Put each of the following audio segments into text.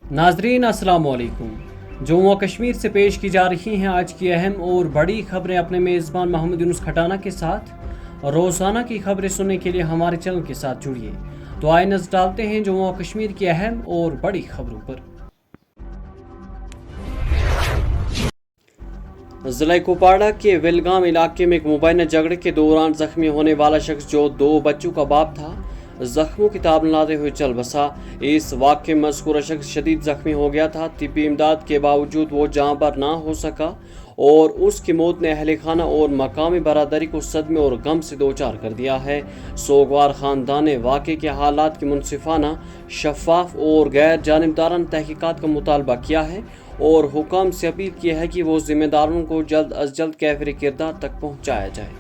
नाजरीन अस्सलाम वालेकुम। जम्मू व कश्मीर से पेश की जा रही हैं आज की अहम और बड़ी खबरें अपने मेज़बान मोहम्मद यूनुस खटाना के साथ। रोज़ाना की खबरें सुनने के लिए हमारे चैनल के साथ जुड़िए। तो आइए नज़र डालते हैं जम्मू व कश्मीर की अहम और बड़ी खबरों पर। ज़िला कुपवाड़ा के वेलगाम इलाके में एक मुबैना झगड़े के दौरान जख्मी होने वाला शख्स जो 2 बच्चों का बाप था, जख्मों की ताब लाते हुए चल बसा। इस वाक़े में मज़कूरा शख्स शदीद जख्मी हो गया था। तिब्बी इमदाद के बावजूद वो जहाँ पर ना हो सका और उसकी मौत ने अहले खाना और मकामी बरादरी को सदमे और गम से दो चार कर दिया है। सोगवार ख़ानदान ने वाक़े के हालात की मुनसिफाना, शफाफ और गैर जानिबदाराना तहकीकात का मुतालबा किया है और हुकाम से अपील की है कि वो ज़िम्मेदारों को जल्द अज जल्द कैफिर किरदार तक पहुँचाया जाए।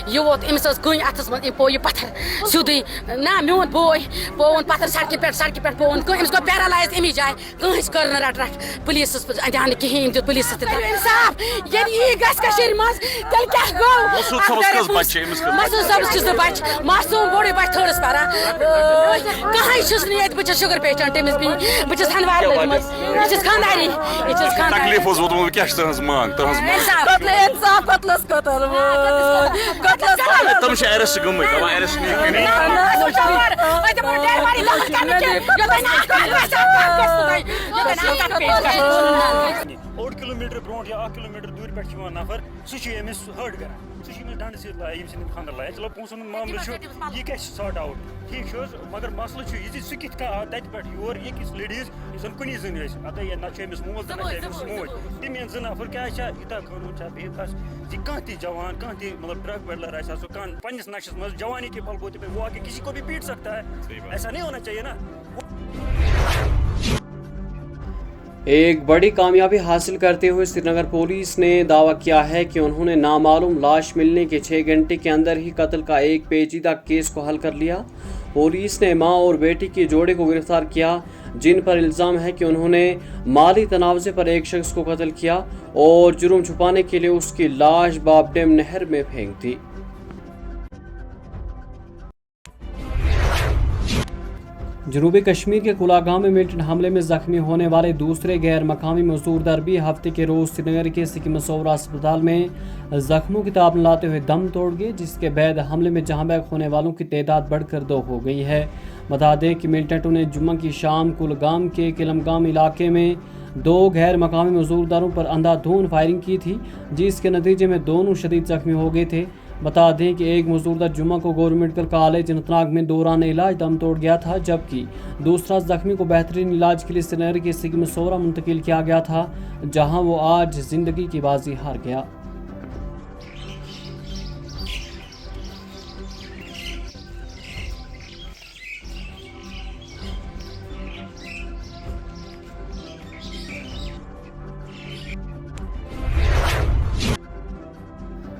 ये वोत अमिस गई अथस मज पो यह पत्थर सीधे ना मोन बोय पोन पत्थर सड़क पे पोन अमिस गो पैरालाइज अमी जाए कहीं कर रट रट पुलिस अंदान कहें दित पुलिस इंसाफ ये गशर मज तेल क्या गो मसूद सबस बच मासूम बोड़ बच थर्डस पारा कहीं बस शुगर पेशेंट अमिस बस हनवार लगमस ये खानदारी इंसाफ कतलस कतल तम अरेस्ट ओड किलोमीटर ब्रोट या 1 किलोमीटर दूर पे नफर समिस हर्ट कर डंड सी लाइन खानर लाया चलो पोसन मामल यह क्या सॉर्ट आउट ठीक मगर मसल यह सह कत तत पे योर अकिस लेडीज जन कुन जन अत नमिस मोल तो मोज तम जन नफर क्या यूता कानून बिहस कह जवान कह मतलब ड्रग पेडलर पन्निस नक्शस मज जवानी के बलबूते पे वो आके किसी को भी पीट सकता है। ऐसा नहीं होना चाहिए ना। एक बड़ी कामयाबी हासिल करते हुए श्रीनगर पुलिस ने दावा किया है कि उन्होंने नामालूम लाश मिलने के 6 घंटे के अंदर ही कत्ल का एक पेचीदा केस को हल कर लिया। पुलिस ने मां और बेटी के जोड़े को गिरफ्तार किया जिन पर इल्ज़ाम है कि उन्होंने माली तनाज़े पर एक शख्स को कत्ल किया और जुर्म छुपाने के लिए उसकी लाश बाबडेम नहर में फेंक दी। जनूबी कश्मीर के कुलागांव में मिलिटेंट हमले में जख्मी होने वाले दूसरे गैर मकामी मजदूर दर भी हफ्ते के रोज़ श्रीनगर के सिकिम सोवरा अस्पताल में जख्मों की ताब लाते हुए दम तोड़ गए, जिसके बाद हमले में जहां बैक होने वालों की तादाद बढ़कर 2 हो गई है। बता दें कि मिलिटेंटों ने जुम्मा की शाम कुलगाम के किलमगाम इलाके में 2 गैर मकामी मजदूरदारों पर अंधाधुंध फायरिंग की थी, जिसके नतीजे में दोनों शदीद जख्मी हो गए थे। बता दें कि एक मजदूरदार जुम्मा को गवर्नमेंट मेडिकल कॉलेज अनंतनाग में दौरान इलाज दम तोड़ गया था, जबकि दूसरा जख्मी को बेहतरीन इलाज के लिए श्रीनगर के सिकिम सोवरा मुंतकिल किया गया था, जहां वो आज जिंदगी की बाजी हार गया।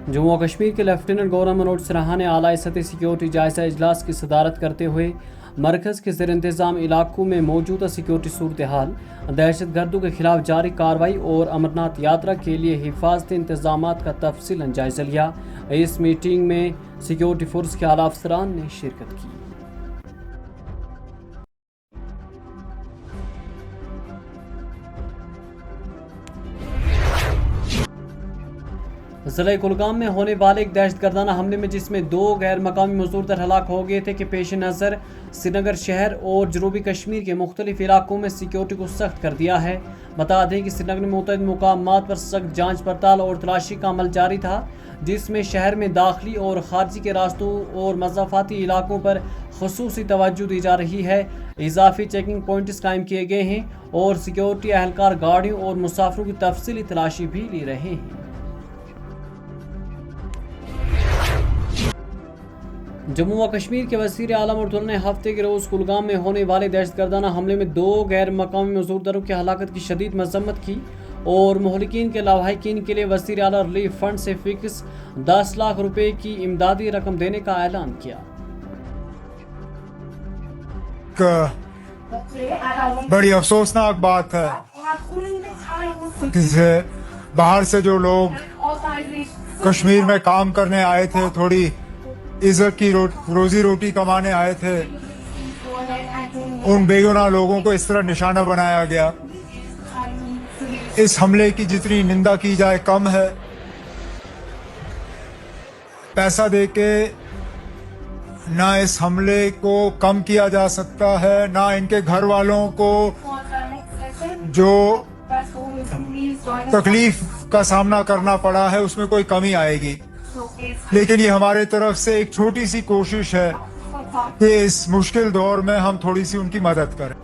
जम्मू व कश्मीर के लेफ्टिनेंट गवर्नर मनोज सिन्हा ने आला सतह सिक्योरिटी जायजा इजलास की सदारत करते हुए मरकज़ के ज़ेर इंतज़ाम इलाकों में मौजूदा सिक्योरिटी सूरत हाल, दहशत गर्दों के खिलाफ जारी कार्रवाई और अमरनाथ यात्रा के लिए हिफाजती इंतजाम का तफसीलन जायजा लिया। इस मीटिंग में सिक्योरिटी फोर्स के आला अफसरान ने शिरकत की। ज़िला कुलगाम में होने वाले एक दहशतगर्दाना हमले में जिसमें 2 गैर मकामी मजदूर हलाक हो गए थे के पेश नज़र श्रीनगर शहर और जनूबी कश्मीर के मुख्तलिफ इलाकों में सिक्योरिटी को सख्त कर दिया है। बता दें कि श्रीनगर में मुतअद्दिद मुकामात पर सख्त जांच पड़ताल और तलाशी का अमल जारी था, जिसमें शहर में दाखिली और खारजी के रास्तों और मज़ाफ़ाती इलाकों पर ख़ुसूसी तवज्जो दी जा रही है। इजाफी चेकिंग पॉइंट्स कायम किए गए हैं और सिक्योरिटी एहलकार गाड़ियों और मुसाफिरों की तफसीली तलाशी भी ले रहे हैं। जम्मू व कश्मीर के वज़ीर आला मुर्तज़ा ने हफ्ते के रोज़ कुलगाम में होने वाले दहशतगर्दाना हमले में 2 गैर मकामी मजदूरों की हलाकत की शदीद मज़म्मत की और मुहलिकीन के लावाहिकीन के लिए वज़ीर आला रिलीफ फंड से फिक्स 10 लाख रुपए की इमदादी रकम देने का ऐलान किया। बड़ी अफसोसनाक बात है जिससे बाहर से जो लोग कश्मीर में काम करने आए थे, थोड़ी इज्जत की रोजी रोटी कमाने आए थे, उन बेगुनाह लोगों को इस तरह निशाना बनाया गया। इस हमले की जितनी निंदा की जाए कम है। पैसा देके ना इस हमले को कम किया जा सकता है, ना इनके घर वालों को जो तकलीफ का सामना करना पड़ा है उसमें कोई कमी आएगी। लेकिन ये हमारे तरफ से एक छोटी सी कोशिश है कि इस मुश्किल दौर में हम थोड़ी सी उनकी मदद करें।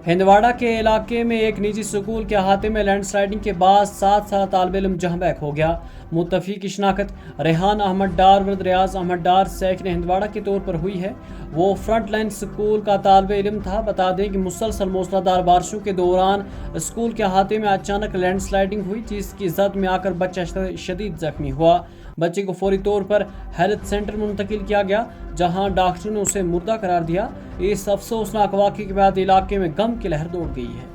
हिंदवाड़ा के इलाके में एक निजी स्कूल के अहाते में लैंडस्लाइडिंग के बाद 7 साल तालिब इल्म जहाँ बहक हो गया। मुत्तफी की शनाख्त रेहान अहमद डार वरद रियाज अहमद डार सैकन हिंदवाड़ा के तौर पर हुई है। वो फ्रंट लाइन स्कूल का तालिब इल्म था। बता दें कि मुसलसल मूसलाधार बारिशों के दौरान स्कूल के अहाते में अचानक लैंडस्लाइडिंग हुई, जिसकी जद में आकर बच्चा शदीद जख्मी हुआ। बच्चे को फौरी तौर पर हेल्थ सेंटर मुंतकिल किया गया, जहां डॉक्टरों ने उसे मुर्दा करार दिया। इस अफसोसनाक वाक़े के बाद इलाके में गम की लहर दौड़ गई है।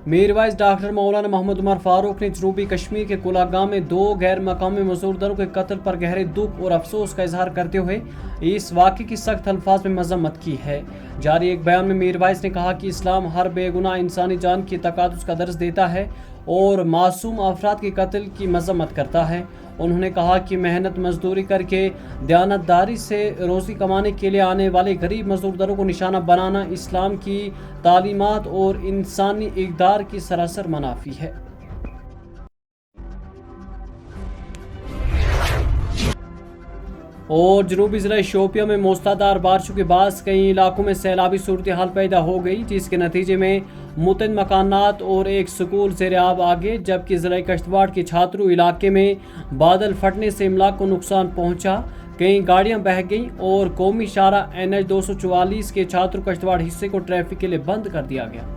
मीरवाइज डॉक्टर मौलाना मोहम्मद उमर फारूक ने जनूबी कश्मीर के कुलागाम में 2 गैर मकामी मजदूरों के कत्ल पर गहरे दुख और अफसोस का इजहार करते हुए इस वाक़े की सख्त अल्फाज में मजम्मत की है। जारी एक बयान में मीरवाइज ने कहा कि इस्लाम हर बेगुनाह इंसानी जान की तकादुस का दर्ज देता है और मासूम अफराद के कत्ल की मजम्मत करता है। उन्होंने कहा कि मेहनत मजदूरी करके दयानतदारी से रोज़ी कमाने के लिए आने वाले गरीब मजदूरों को निशाना बनाना इस्लाम की तालीमात और इंसानी इक़दार की सरासर मुनाफी है। और जनूबी ज़िला शोपिया में मूसलाधार बारिशों के बाद कई इलाकों में सैलाबी सूरत हाल पैदा हो गई, जिसके नतीजे में मुतअद्दिद मकानात और एक स्कूल ज़ेर-ए-आब आ गए, जबकि ज़िला कश्तवाड़ के छात्रू इलाके में बादल फटने से इमलाक को नुकसान पहुंचा। कई गाड़ियां बह गईं और कौमी शाहरा NH 244 के छात्र कश्तवाड़ हिस्से को ट्रैफिक के लिए बंद कर दिया गया।